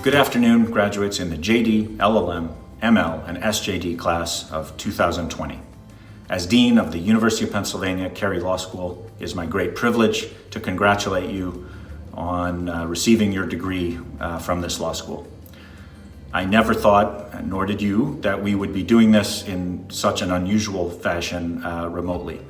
Good afternoon, graduates in the JD, LLM, ML, and SJD class of 2020. As Dean of the University of Pennsylvania Carey Law School, it is my great privilege to congratulate you on receiving your degree from this law school. I never thought, nor did you, that we would be doing this in such an unusual fashion remotely.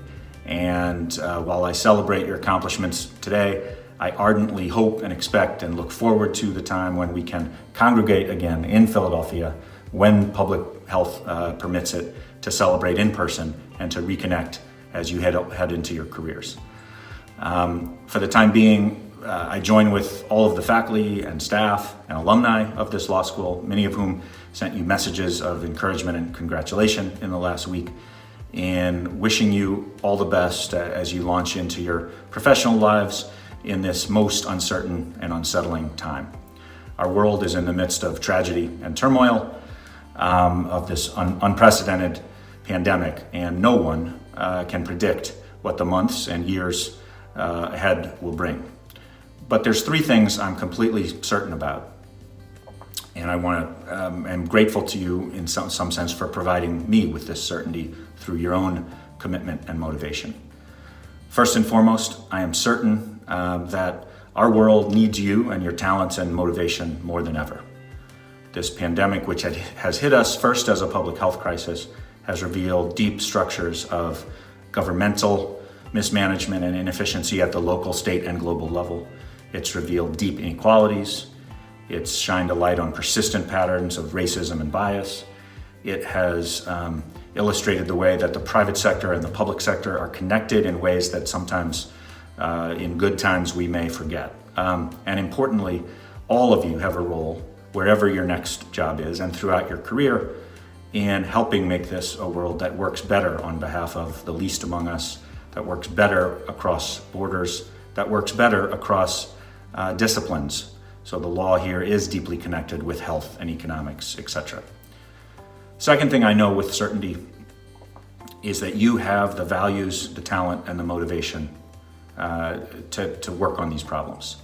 And while I celebrate your accomplishments today, I ardently hope and expect and look forward to the time when we can congregate again in Philadelphia when public health permits it to celebrate in person and to reconnect as you head into your careers. For the time being, I join with all of the faculty and staff and alumni of this law school, many of whom sent you messages of encouragement and congratulation in the last week, in wishing you all the best as you launch into your professional lives in this most uncertain and unsettling time. Our world is in the midst of tragedy and turmoil of this unprecedented pandemic, and no one can predict what the months and years ahead will bring. But there's three things I'm completely certain about, and I'm grateful to you in some sense for providing me with this certainty through your own commitment and motivation. First and foremost, I am certain that our world needs you and your talents and motivation more than ever. This pandemic, which has hit us first as a public health crisis, has revealed deep structures of governmental mismanagement and inefficiency at the local, state, and global level. It's revealed deep inequalities. It's shined a light on persistent patterns of racism and bias. It has illustrated the way that the private sector and the public sector are connected in ways that sometimes in good times we may forget. And importantly, all of you have a role wherever your next job is and throughout your career in helping make this a world that works better on behalf of the least among us, that works better across borders, that works better across disciplines. So the law here is deeply connected with health and economics, etc. Second thing I know with certainty is that you have the values, the talent, and the motivation to work on these problems.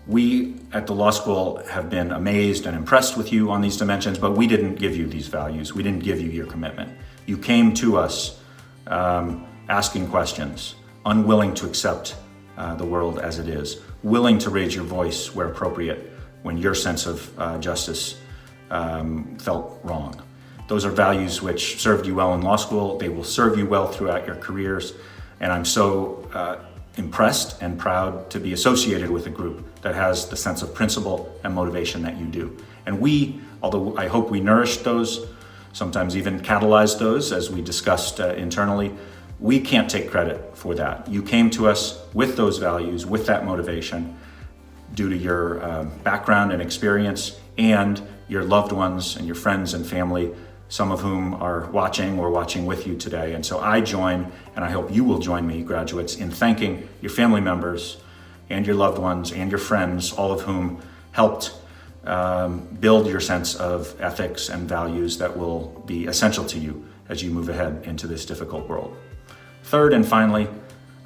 We at the law school have been amazed and impressed with you on these dimensions, but we didn't give you these values. We didn't give you your commitment. You came to us asking questions, unwilling to accept the world as it is, willing to raise your voice where appropriate when your sense of justice felt wrong. Those are values which served you well in law school. They will serve you well throughout your careers. And I'm so impressed and proud to be associated with a group that has the sense of principle and motivation that you do. And we, although I hope we nourished those, sometimes even catalyzed those as we discussed internally, we can't take credit for that. You came to us with those values, with that motivation, due to your background and experience and your loved ones and your friends and family, some of whom are watching or watching with you today. And so I join, and I hope you will join me, graduates, in thanking your family members and your loved ones and your friends, all of whom helped build your sense of ethics and values that will be essential to you as you move ahead into this difficult world. Third and finally,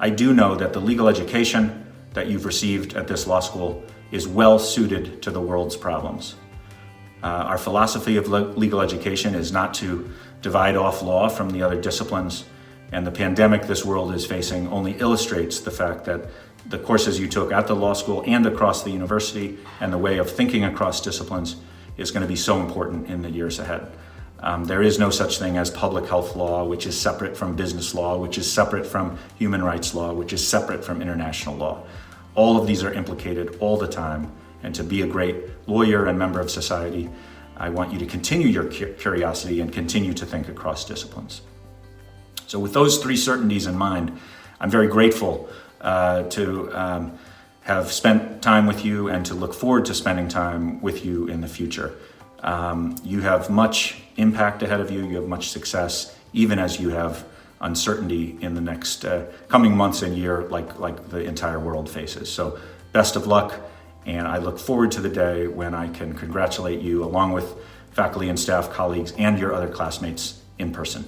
I do know that the legal education that you've received at this law school is well suited to the world's problems. Our philosophy of legal education is not to divide off law from the other disciplines, and the pandemic this world is facing only illustrates the fact that the courses you took at the law school and across the university and the way of thinking across disciplines is going to be so important in the years ahead. There is no such thing as public health law, which is separate from business law, which is separate from human rights law, which is separate from international law. All of these are implicated all the time. And to be a great lawyer and member of society, I want you to continue your curiosity and continue to think across disciplines. So with those three certainties in mind, I'm very grateful to have spent time with you and to look forward to spending time with you in the future. You have much impact ahead of you. You have much success, even as you have uncertainty in the next coming months and year like the entire world faces. So best of luck. And I look forward to the day when I can congratulate you along with faculty and staff colleagues and your other classmates in person.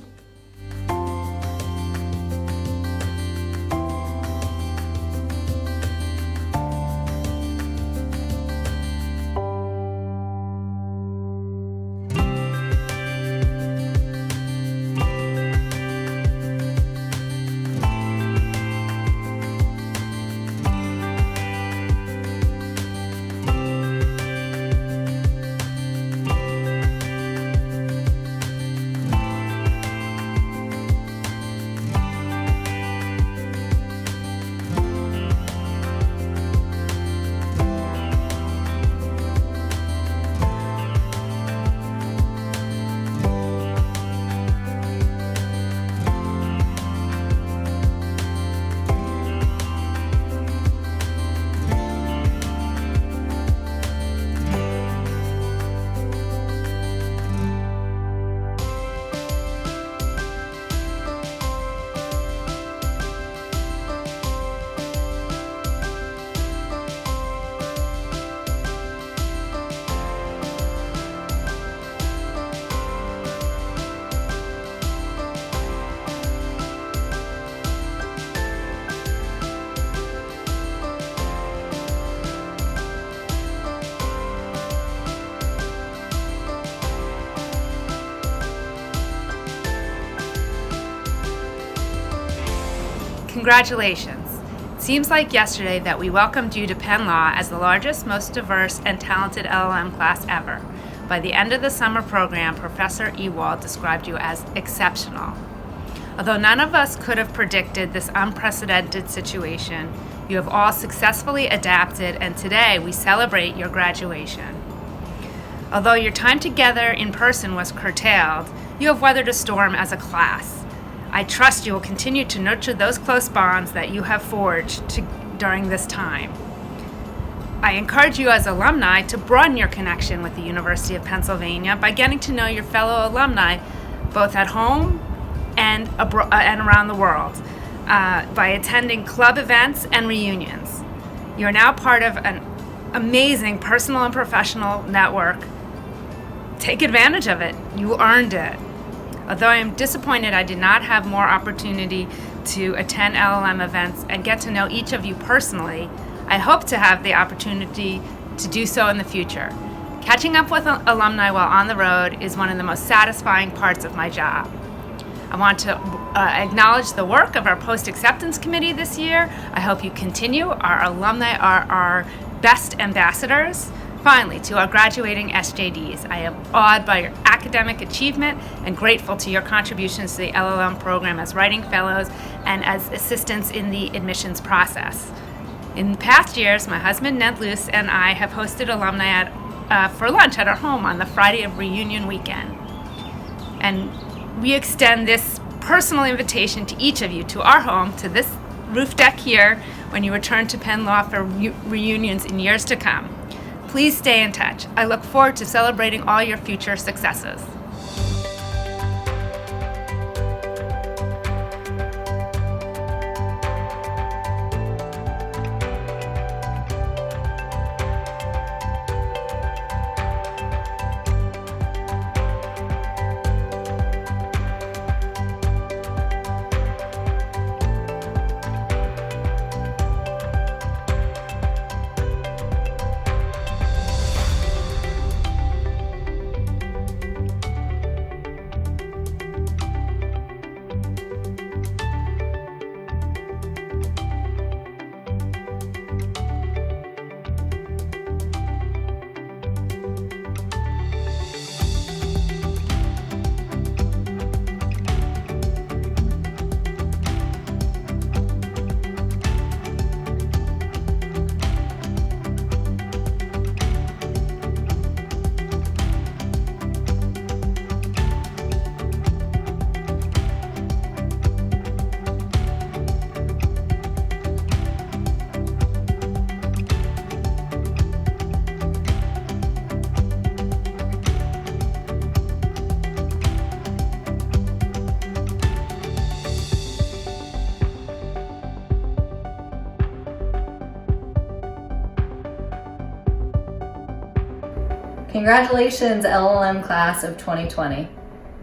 Congratulations. It seems like yesterday that we welcomed you to Penn Law as the largest, most diverse, and talented LLM class ever. By the end of the summer program, Professor Ewald described you as exceptional. Although none of us could have predicted this unprecedented situation, you have all successfully adapted, and today we celebrate your graduation. Although your time together in person was curtailed, you have weathered a storm as a class. I trust you will continue to nurture those close bonds that you have forged during this time. I encourage you as alumni to broaden your connection with the University of Pennsylvania by getting to know your fellow alumni both at home and around the world by attending club events and reunions. You are now part of an amazing personal and professional network. Take advantage of it. You earned it. Although I am disappointed I did not have more opportunity to attend LLM events and get to know each of you personally, I hope to have the opportunity to do so in the future. Catching up with alumni while on the road is one of the most satisfying parts of my job. I want to acknowledge the work of our post-acceptance committee this year. I hope you continue. Our alumni are our best ambassadors. Finally, to our graduating SJDs, I am awed by your academic achievement and grateful to your contributions to the LLM program as writing fellows and as assistants in the admissions process. In past years, my husband Ned Luce and I have hosted alumni for lunch at our home on the Friday of reunion weekend. And we extend this personal invitation to each of you to our home, to this roof deck here, when you return to Penn Law for reunions in years to come. Please stay in touch. I look forward to celebrating all your future successes. Congratulations, LLM class of 2020.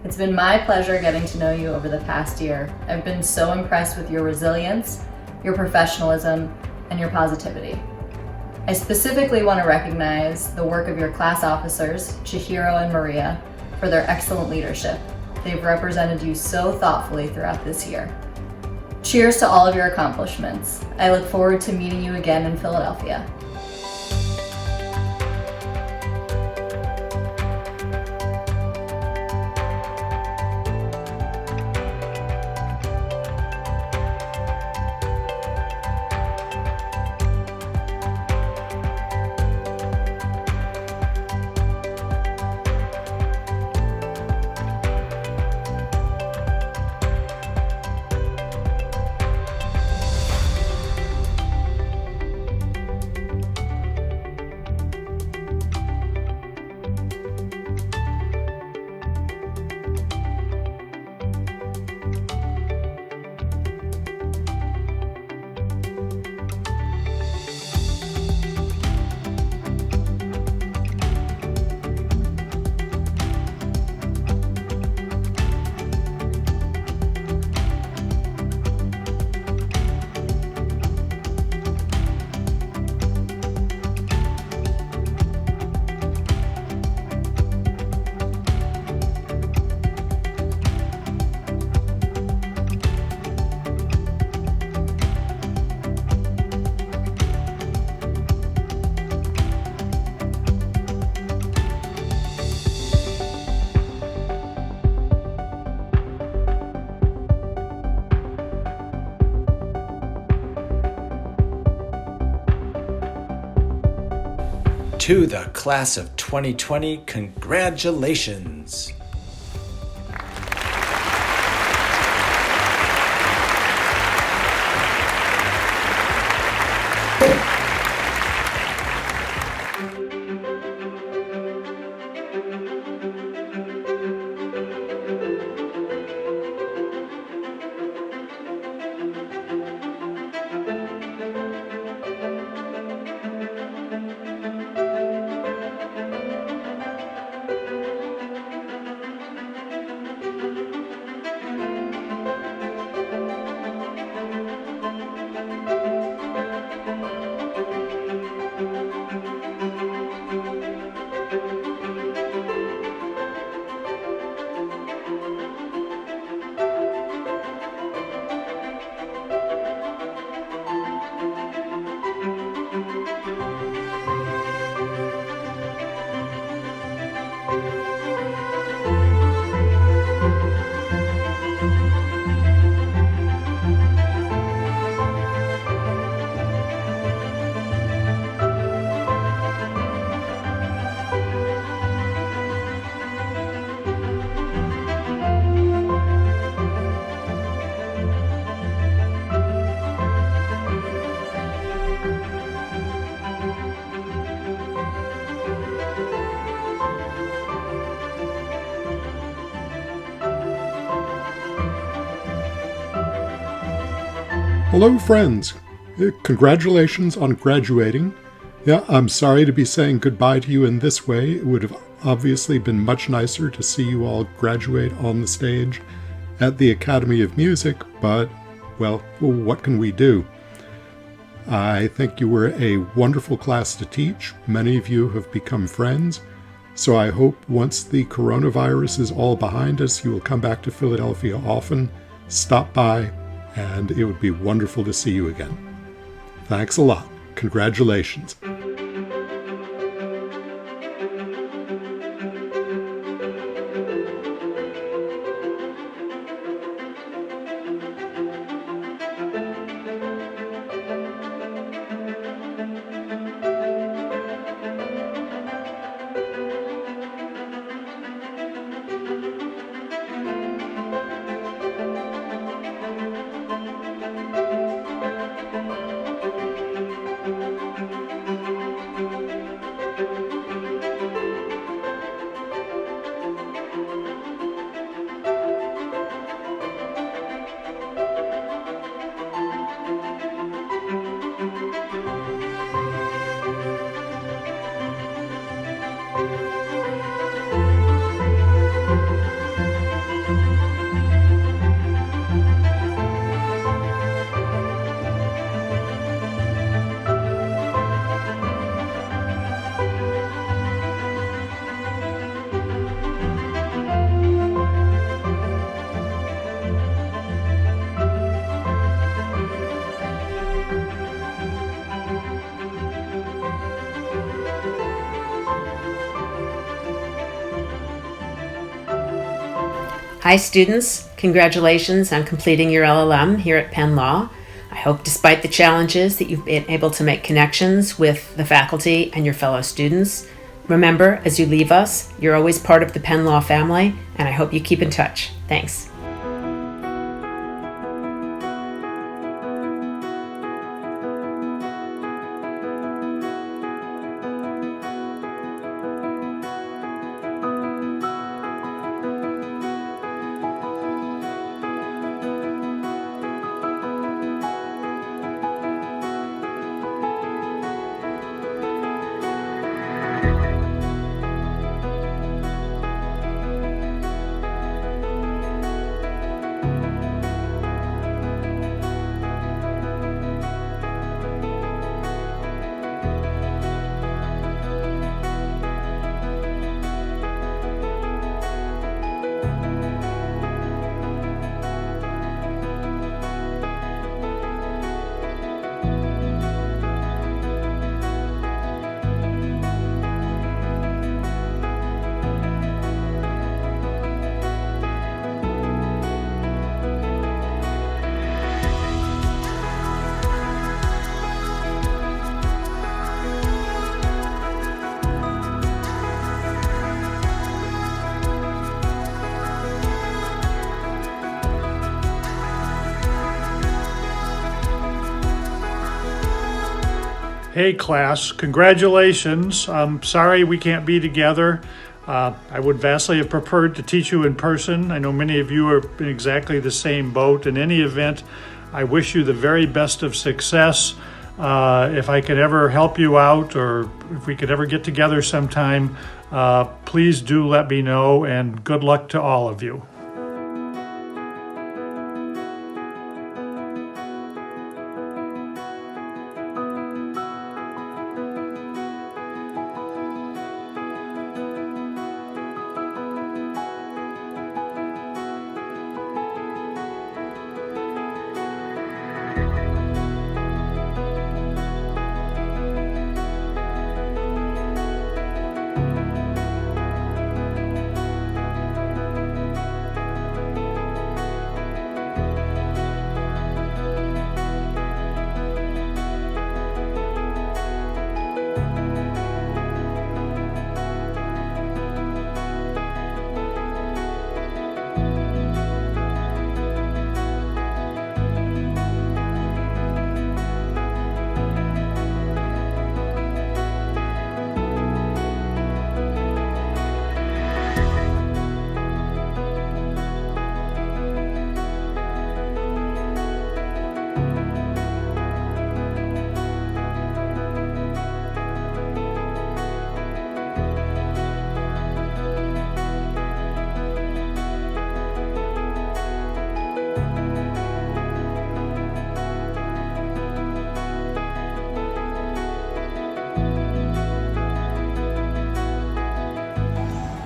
It's been my pleasure getting to know you over the past year. I've been so impressed with your resilience, your professionalism, and your positivity. I specifically want to recognize the work of your class officers, Chihiro and Maria, for their excellent leadership. They've represented you so thoughtfully throughout this year. Cheers to all of your accomplishments. I look forward to meeting you again in Philadelphia. To the class of 2020, congratulations! Hello, friends. Congratulations on graduating. Yeah, I'm sorry to be saying goodbye to you in this way. It would have obviously been much nicer to see you all graduate on the stage at the Academy of Music, but, well, what can we do? I think you were a wonderful class to teach. Many of you have become friends. So I hope once the coronavirus is all behind us, you will come back to Philadelphia often, stop by, and it would be wonderful to see you again. Thanks a lot. Congratulations. Hi students, congratulations on completing your LLM here at Penn Law. I hope despite the challenges that you've been able to make connections with the faculty and your fellow students. Remember, as you leave us, you're always part of the Penn Law family, and I hope you keep in touch. Thanks. Hey class, congratulations. I'm sorry we can't be together. I would vastly have preferred to teach you in person. I know many of you are in exactly the same boat. In any event, I wish you the very best of success. If I could ever help you out, or if we could ever get together sometime, please do let me know, and good luck to all of you.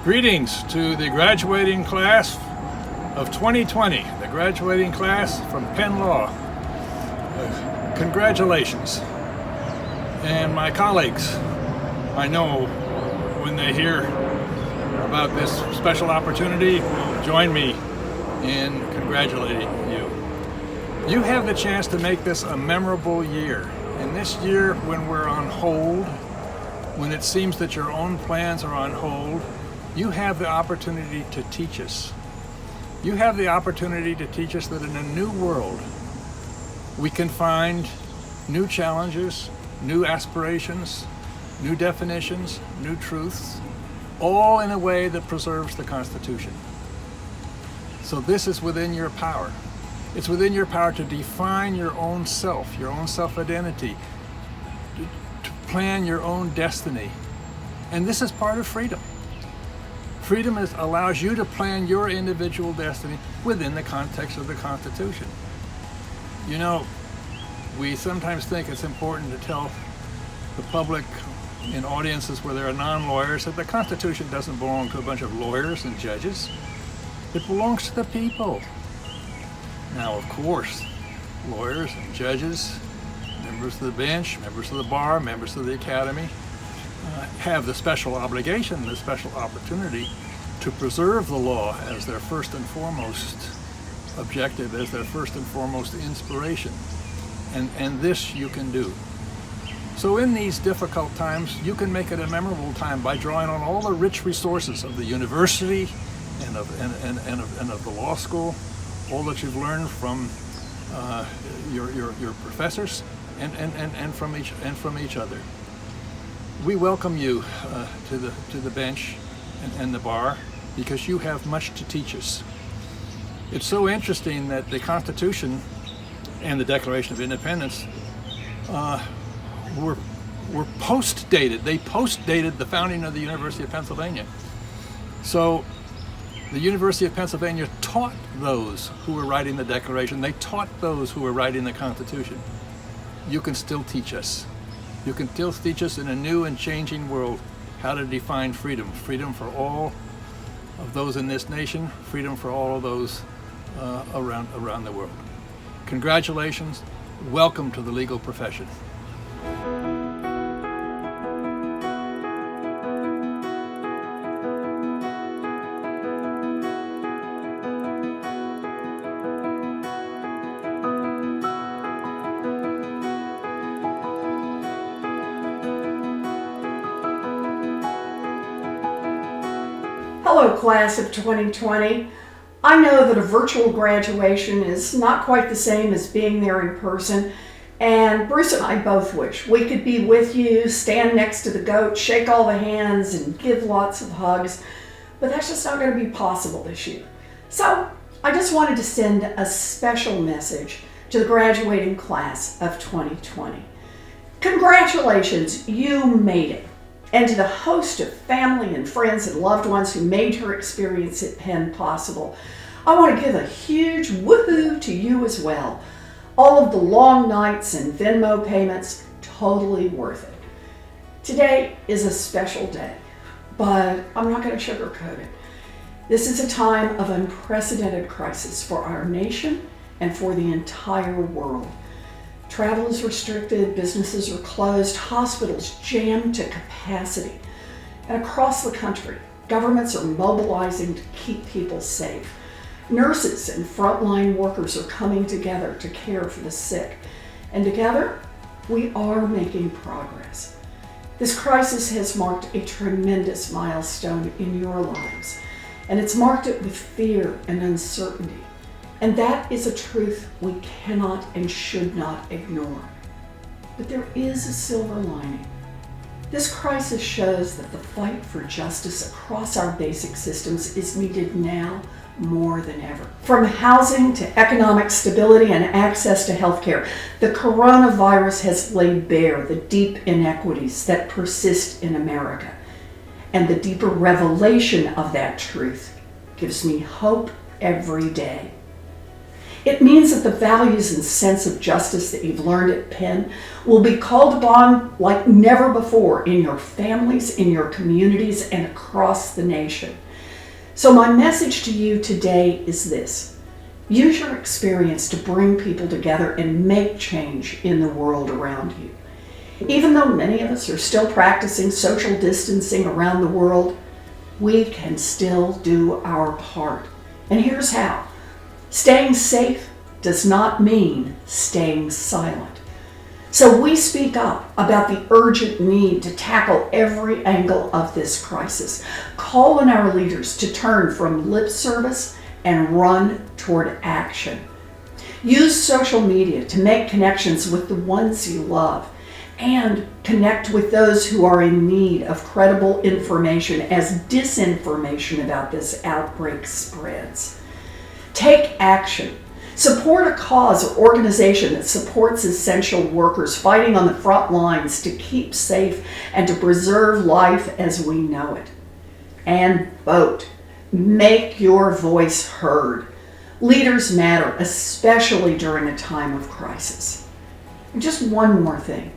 Greetings to the graduating class of 2020, the graduating class from Penn Law. Congratulations. And my colleagues, I know when they hear about this special opportunity, will join me in congratulating you. You have the chance to make this a memorable year. And this year, when we're on hold, when it seems that your own plans are on hold, you have the opportunity to teach us. You have the opportunity to teach us that in a new world, we can find new challenges, new aspirations, new definitions, new truths, all in a way that preserves the Constitution. So this is within your power. It's within your power to define your own self-identity, to plan your own destiny. And this is part of freedom. Freedom allows you to plan your individual destiny within the context of the Constitution. You know, we sometimes think it's important to tell the public in audiences where there are non-lawyers that the Constitution doesn't belong to a bunch of lawyers and judges. It belongs to the people. Now, of course, lawyers and judges, members of the bench, members of the bar, members of the academy, have the special obligation, the special opportunity to preserve the law as their first and foremost objective, as their first and foremost inspiration. And this you can do. So in these difficult times, you can make it a memorable time by drawing on all the rich resources of the university and of the law school, all that you've learned from your professors and from each other. We welcome you to the bench and the bar because you have much to teach us. It's so interesting that the Constitution and the Declaration of Independence were post-dated. They post-dated the founding of the University of Pennsylvania. So the University of Pennsylvania taught those who were writing the Declaration. They taught those who were writing the Constitution. You can still teach us. You can still teach us in a new and changing world how to define freedom. Freedom for all of those in this nation, freedom for all of those around the world. Congratulations. Welcome to the legal profession. Hello, class of 2020. I know that a virtual graduation is not quite the same as being there in person, And Bruce and I both wish we could be with you, stand next to the goat, shake all the hands, and give lots of hugs. But that's just not going to be possible this year. So I just wanted to send a special message to the graduating class of 2020. Congratulations, you made it. And to the host of family and friends and loved ones who made your experience at Penn possible, I want to give a huge woohoo to you as well. All of the long nights and Venmo payments, totally worth it. Today is a special day, but I'm not going to sugarcoat it. This is a time of unprecedented crisis for our nation and for the entire world. Travel is restricted, businesses are closed, hospitals jammed to capacity. And across the country, governments are mobilizing to keep people safe. Nurses and frontline workers are coming together to care for the sick. And together, we are making progress. This crisis has marked a tremendous milestone in your lives, and it's marked it with fear and uncertainty. And that is a truth we cannot and should not ignore. But there is a silver lining. This crisis shows that the fight for justice across our basic systems is needed now more than ever. From housing to economic stability and access to healthcare, the coronavirus has laid bare the deep inequities that persist in America. And the deeper revelation of that truth gives me hope every day. It means that the values and sense of justice that you've learned at Penn will be called upon like never before in your families, in your communities, and across the nation. So my message to you today is this: use your experience to bring people together and make change in the world around you. Even though many of us are still practicing social distancing around the world, we can still do our part. And here's how. Staying safe does not mean staying silent. So we speak up about the urgent need to tackle every angle of this crisis, call on our leaders to turn from lip service and run toward action. Use social media to make connections with the ones you love and connect with those who are in need of credible information as disinformation about this outbreak spreads. Take action. Support a cause or organization that supports essential workers fighting on the front lines to keep safe and to preserve life as we know it. And vote. Make your voice heard. Leaders matter, especially during a time of crisis. And just one more thing.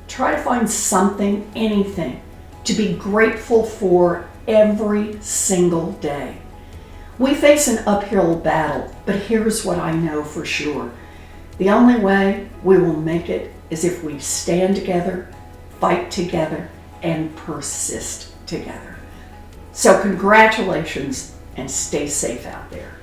Try to find something, anything, to be grateful for every single day. We face an uphill battle, but here's what I know for sure. The only way we will make it is if we stand together, fight together, and persist together. So congratulations and stay safe out there.